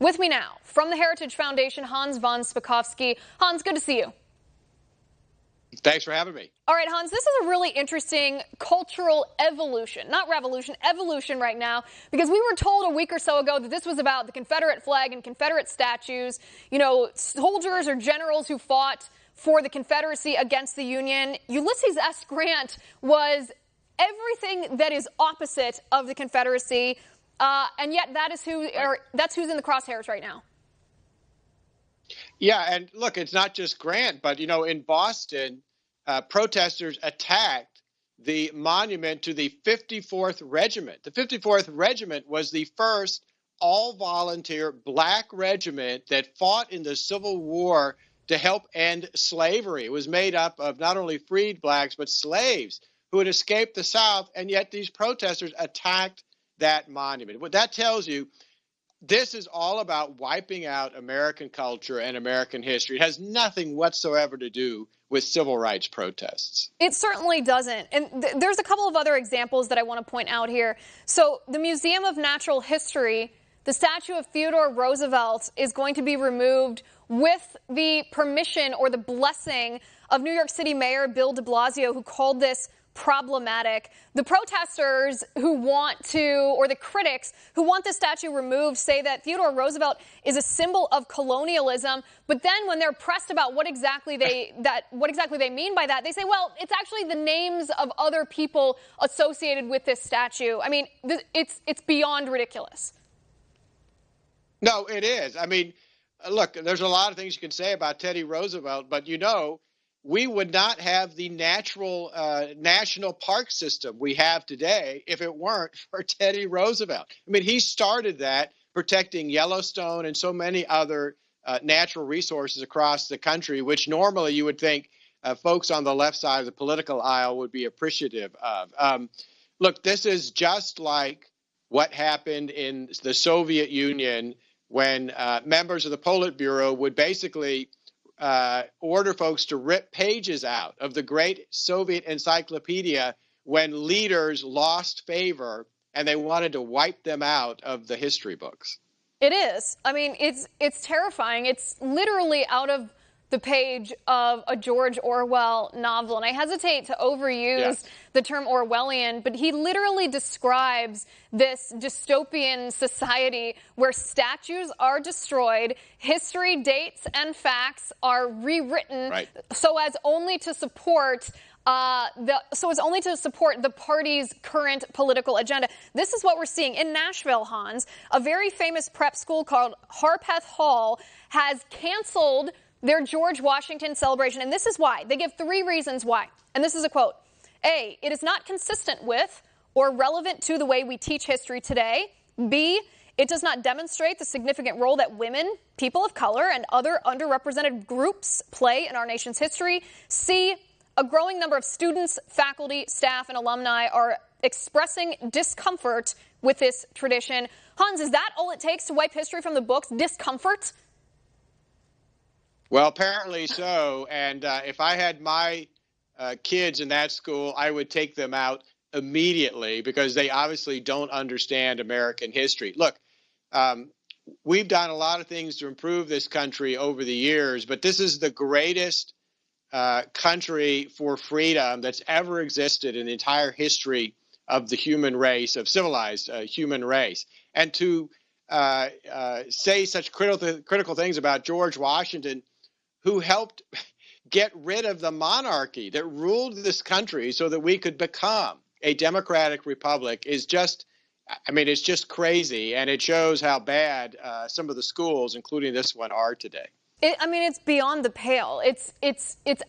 With me now, from the Heritage Foundation, Hans von Spakovsky. Hans, good to see you. Thanks for having me. All right, Hans, this is a really interesting cultural evolution, not revolution, evolution right now, because we were told a week or so ago that this was about the Confederate flag and Confederate statues, you know, soldiers or generals who fought for the Confederacy against the Union. Ulysses S. Grant was everything that is opposite of the Confederacy, and yet that's who's in the crosshairs right now. Yeah, and look, it's not just Grant, but, you know, in Boston, protesters attacked the monument to the 54th Regiment. The 54th Regiment was the first all-volunteer black regiment that fought in the Civil War to help end slavery. It was made up of not only freed blacks, but slaves who had escaped the South, and yet these protesters attacked that monument. What that tells you, this is all about wiping out American culture and American history. It has nothing whatsoever to do with civil rights protests. It certainly doesn't. And there's a couple of other examples that I want to point out here. So the Museum of Natural History, the statue of Theodore Roosevelt is going to be removed with the permission or the blessing of New York City Mayor Bill de Blasio, who called this problematic. The protesters who want to, or the critics who want the statue removed, say that Theodore Roosevelt is a symbol of colonialism. But then when they're pressed about what exactly they mean by that, they say, well, it's actually the names of other people associated with this statue. I mean, it's beyond ridiculous. No, it is. I mean, look, there's a lot of things you can say about Teddy Roosevelt, but, you know, we would not have the natural national park system we have today if it weren't for Teddy Roosevelt. I mean, he started that, protecting Yellowstone and so many other natural resources across the country, which normally you would think folks on the left side of the political aisle would be appreciative of. Look, this is just like what happened in the Soviet Union when members of the Politburo would basically order folks to rip pages out of the great Soviet encyclopedia when leaders lost favor and they wanted to wipe them out of the history books. It is. I mean, it's terrifying. It's literally out of the page of a George Orwell novel. And I hesitate to overuse the term Orwellian, but he literally describes this dystopian society where statues are destroyed, history, dates, and facts are rewritten so as only to support the party's current political agenda. This is what we're seeing in Nashville, Hans. A very famous prep school called Harpeth Hall has canceled their George Washington celebration. And this is why. They give 3 reasons why. And this is a quote. A, it is not consistent with or relevant to the way we teach history today. B, it does not demonstrate the significant role that women, people of color, and other underrepresented groups play in our nation's history. C, a growing number of students, faculty, staff, and alumni are expressing discomfort with this tradition. Hans, is that all it takes to wipe history from the books? Discomfort? Well, apparently so. And if I had my kids in that school, I would take them out immediately because they obviously don't understand American history. Look, we've done a lot of things to improve this country over the years, but this is the greatest country for freedom that's ever existed in the entire history of the human race, of civilized human race. And to say such critical things about George Washington, who helped get rid of the monarchy that ruled this country so that we could become a democratic republic, is just, I mean, it's just crazy. And it shows how bad some of the schools, including this one, are today. I mean, it's beyond the pale. It's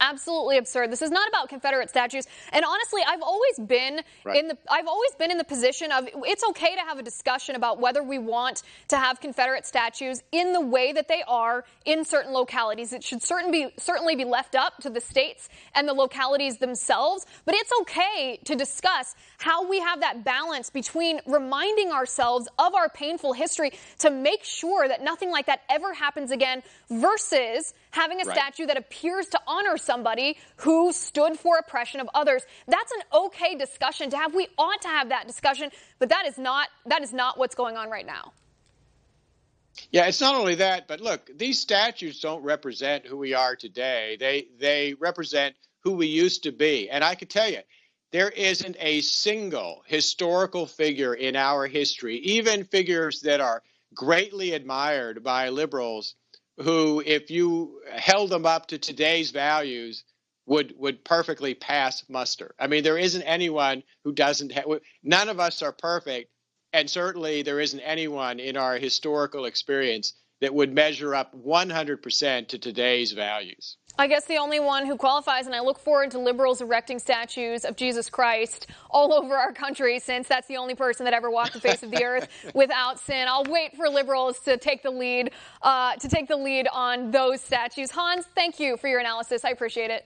absolutely absurd. This is not about Confederate statues. And honestly, I've always been in the position of it's okay to have a discussion about whether we want to have Confederate statues in the way that they are in certain localities. It should certainly be left up to the states and the localities themselves. But it's okay to discuss how we have that balance between reminding ourselves of our painful history to make sure that nothing like that ever happens again versus having a statue that appears to honor somebody who stood for oppression of others. That's an okay discussion to have. We ought to have that discussion, but that is not what's going on right now. Yeah, it's not only that, but look, these statues don't represent who we are today. They represent who we used to be. And I can tell you, there isn't a single historical figure in our history, even figures that are greatly admired by liberals, who, if you held them up to today's values, would perfectly pass muster. I mean, there isn't anyone who doesn't have, none of us are perfect. And certainly there isn't anyone in our historical experience that would measure up 100% to today's values. I guess the only one who qualifies, and I look forward to liberals erecting statues of Jesus Christ all over our country, since that's the only person that ever walked the face of the earth without sin. I'll wait for liberals to take the lead on those statues. Hans, thank you for your analysis. I appreciate it.